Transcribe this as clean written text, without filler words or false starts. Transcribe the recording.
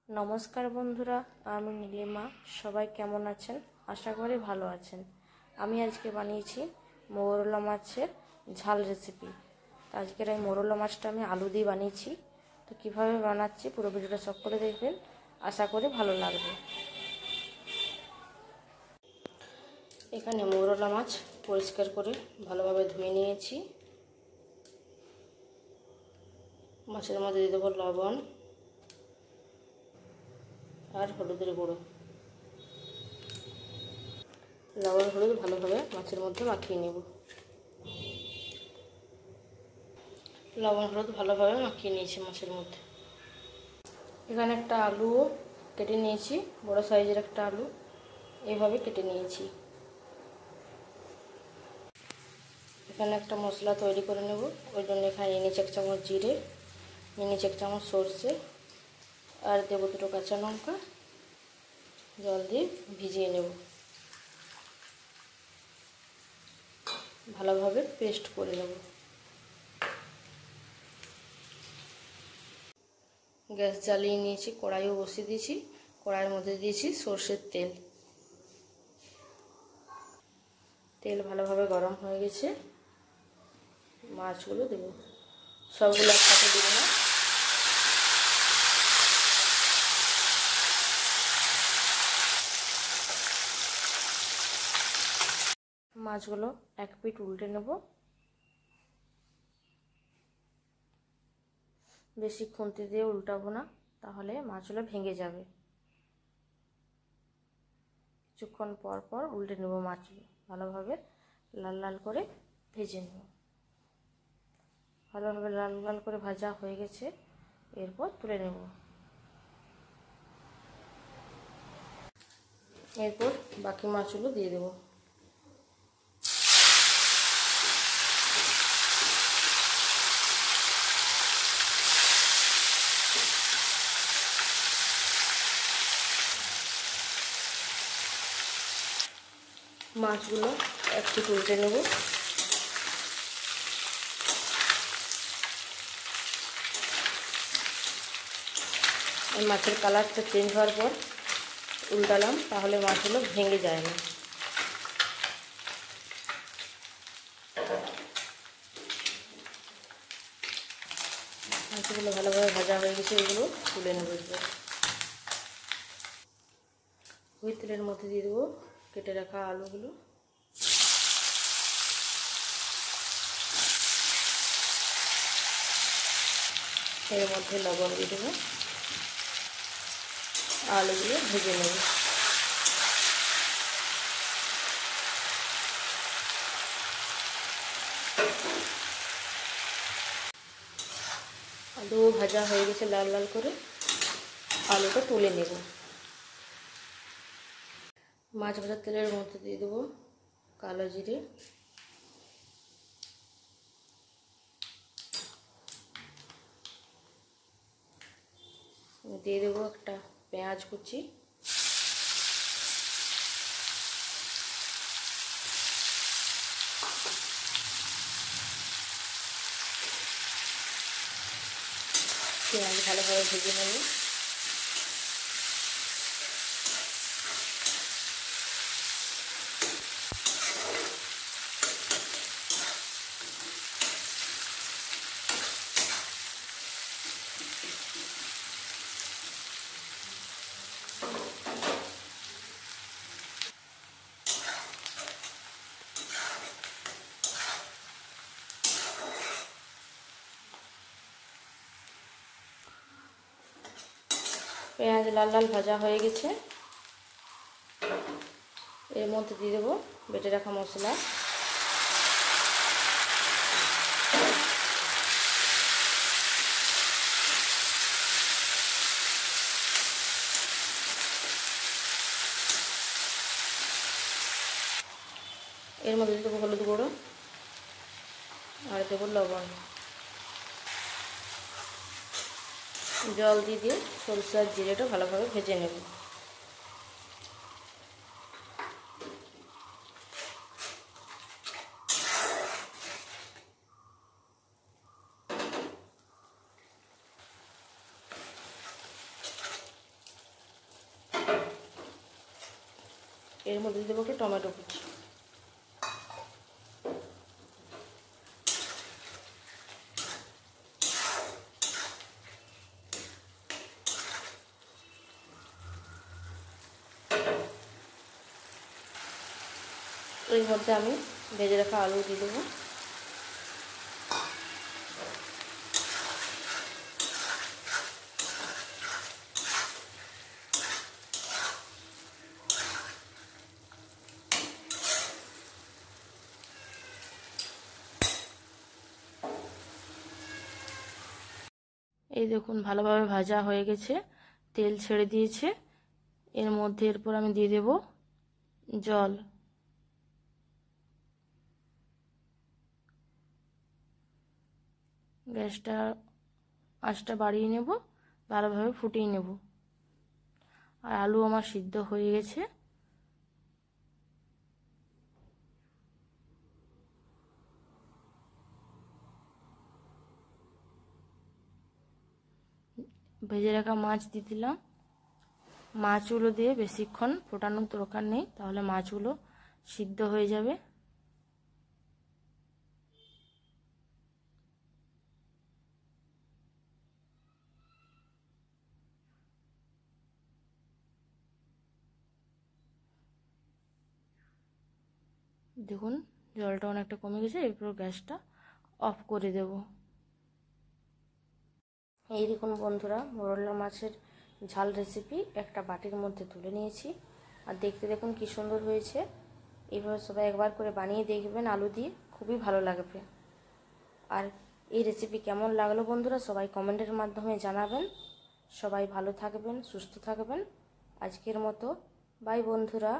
নমস্কার বন্ধুরা, আমি নীলিমা। সবাই কেমন আছেন? আশা করি ভালো আছেন। আমি আজকে বানিয়েছি মৌরলা মাছের ঝাল রেসিপি। তো আজকের এই মৌরলা মাছটা আমি আলু দিয়ে বানিয়েছি। তো কিভাবে বানাচ্ছি পুরো ভিডিওটা সব করে দেখবেন, আশা করি ভালো লাগবে। এখানে মৌরলা মাছ পরিষ্কার করে ভালোভাবে ধুয়ে নিয়েছি। মাছের মধ্যে দিয়ে দেবো লবণ আর হলুদের গুঁড়ো। লবণ হলুদ ভালোভাবে মাছের মধ্যে মাখিয়ে নেব। লবণ হলুদ ভালোভাবে মাখিয়ে নিয়েছি মাছের মধ্যে। এখানে একটা আলু কেটে নিয়েছি, বড় সাইজের একটা আলু এইভাবে কেটে নিয়েছি। এখানে একটা মশলা তৈরি করে নেব। ওই জন্য এখানে নিয়েছি 1 চামচ জিরে, নিয়েছি 1 চামচ সর্ষে, আর দেবো 2 কাঁচা লঙ্কা। জল দিয়ে ভিজিয়ে নেব, ভালোভাবে পেস্ট করে নেব। গ্যাস জ্বালিয়ে নিয়েছি, কড়াইও বসিয়ে দিয়েছি। কড়াইয়ের মধ্যে দিয়েছি সর্ষের তেল। তেল ভালোভাবে গরম হয়ে গেছে। মাছগুলো দেব, সবগুলো একসাথে দেবো না। মাছগুলো এক পিঠ উল্টে নেব। বেশি খুন্তি দিয়ে উল্টাবো না, তাহলে মাছগুলো ভেঙে যাবে। কিছুক্ষণ পর পর উল্টে নেব। মাছগুলো ভালোভাবে লাল লাল করে ভেজে নেব। ভালোভাবে লাল লাল করে ভাজা হয়ে গেছে, এরপর তুলে নেব। এরপর বাকি মাছগুলো দিয়ে দেব। মাছগুলো একটু উল্টে নেব। মাছের কালারটা চেঞ্জ হওয়ার পর উল্টালাম, তাহলে মাছগুলো ভেঙে যায় না। মাছগুলো ভালোভাবে ভাজা হয়ে গেছে, এগুলো তুলে নেব। ওই তেলের মধ্যে দিয়ে দেবো কেটে রাখা আলুগুলো। এর মধ্যে লবণ দিয়ে দেবো, আলুগুলো ভেজে নেব। আলু ভাজা হয়ে গেছে লাল লাল করে, আলুটা তুলে নেব। মাছ ভাজার তেলের মধ্যে দিয়ে দেবো কালো জিরে, দিয়ে দেবো একটা পেঁয়াজ কুচি, পেঁয়াজ ভালোভাবে ভেজে নেব। পেঁয়াজ লাল লাল ভাজা হয়ে গেছে, এর মধ্যে দিয়ে দেবো বেটে রাখা মশলা। এর মধ্যে দিয়ে দেবো হলুদ গুঁড়ো আর দেবো লবণ। জল দিয়ে সরষে আর জিরেটা ভালোভাবে ভেজে নেব। এর মধ্যে দেবো একটু টমেটো কুচি। এর মধ্যে আমি ভেজে রাখা আলু দিয়ে দেবো। এই দেখুন ভালোভাবে ভাজা হয়ে গেছে, তেল ছেড়ে দিয়েছে। এর মধ্যে এরপর আমি দিয়ে দেব জল। গ্যাসটা আঁচটা বাড়িয়ে নেব, ভালোভাবে ফুটিয়ে নেব। আর আলু আমার সিদ্ধ হয়ে গেছে। ভেজে রাখা মাছ দিয়ে দিলাম। মাছগুলো দিয়ে বেশিক্ষণ ফোটানোর দরকার নেই, তাহলে মাছগুলো সিদ্ধ হয়ে যাবে। দেখুন জলটা অনেকটা কমে গেছে, এরপর গ্যাসটা অফ করে দেব। এই দেখুন বন্ধুরা, মোরলা মাছের ঝাল রেসিপি একটা বাটির মধ্যে তুলে নিয়েছি। আর দেখতে দেখুন কি সুন্দর হয়েছে। এইভাবে সবাই একবার করে বানিয়ে দেখবেন, আলু দিয়ে খুবই ভালো লাগবে। আর এই রেসিপি কেমন লাগলো বন্ধুরা সবাই কমেন্টের মাধ্যমে জানাবেন। সবাই ভালো থাকবেন, সুস্থ থাকবেন। আজকের মতো বাই বন্ধুরা।